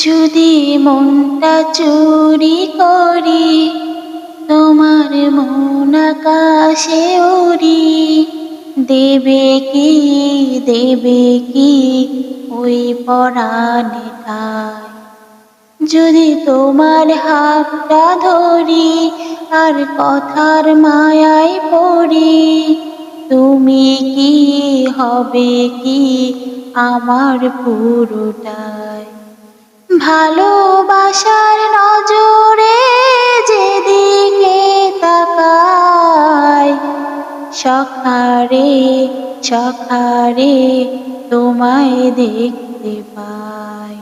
যদি মনটা চুরি করি, তোমার মন আকাশে উড়ি, দেবে কি দেবে কি ওই পরাণে ঠাই। যদি তোমার হাতটা ধরি আর কথার মায়ায় পড়ি, তুমি কি হবে কি আমার পুরোটাই। ভালোবাসার নজরে যেদিকে তাকাই, সখারে সখারে তোমায় দেখতে পাই।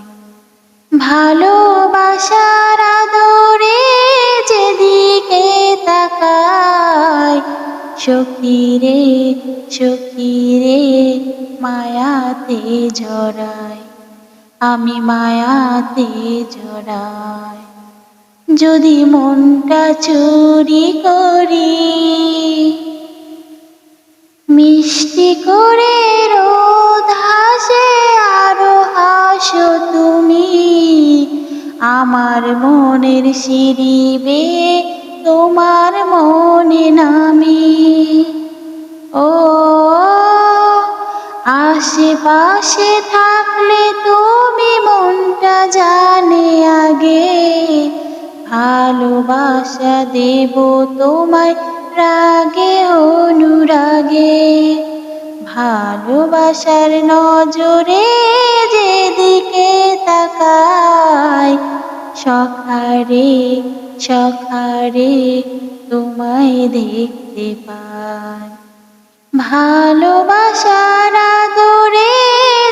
ভালোবাসার আদরে যেদিকে তাকাই, সখীরে সখীরে মায়াতে জড়াই, আমি মায়াতে জড়াই। যদি মনটা চুরি করি, মিষ্টি করে রোদ হাসে আরো হাসো তুমি, আমার মনের সিঁড়ি বেয়ে তোমার মনে নামি। ও আশেপাশে থাকলে তুমি মনটা জানে আগে, ভালোবাসা দেব তোমায় রাগে অনুরাগে। ভালোবাসার নজরে যেদিকে তাকাই, সখারে সখারে তোমায় দেখতে পাই। ভালোবাসার আদরে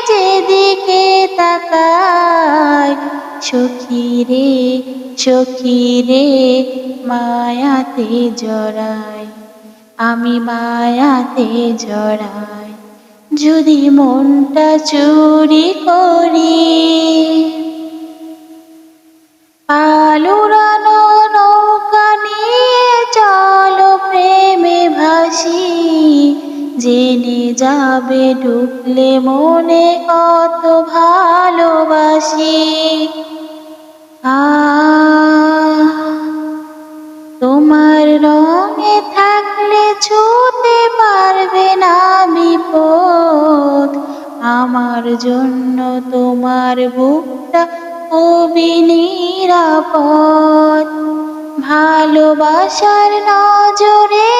যেদিকে তাকাই, সখীরে সখীরে মায়াতে জড়াই, আমি মায়াতে জড়াই। যদি মনটা চুরি করি, পালুরানো নৌকা নিয়ে চলো প্রেমে ভাসি, জেনে যাবে ঢুকলে মনে কত ভালোবাসি। তোমার রঙে থাকলে ছুতে পারবে না বিপদ, আমার জন্য তোমার বুকটা খুবই নিরাপদ। ভালোবাসার নজরে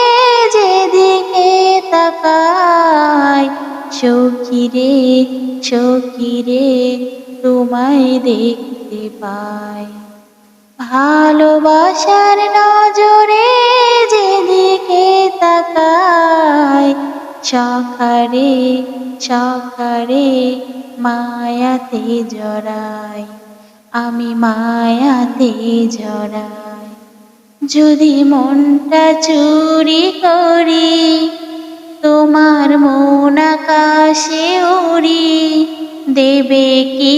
যেদিকে তাকাই, সখীরে সখীরে তোমায় দেখতে পাই। ভালোবাসার নজরে যেদিকে তাকাই, সখারে সখারে মায়াতে জড়াই, আমি মায়াতে জড়াই। যদি মনটা চুরি করি, তোমার মন আকাশে উড়ি, দেবে কি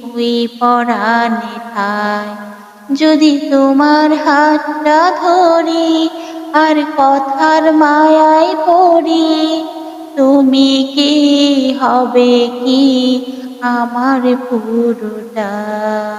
ওই পরাণে ঠাই। যদি তোমার হাতটা ধরি আর কথার মায়ায় পড়ি, তুমি কি হবে কি আমার পুরোটাই।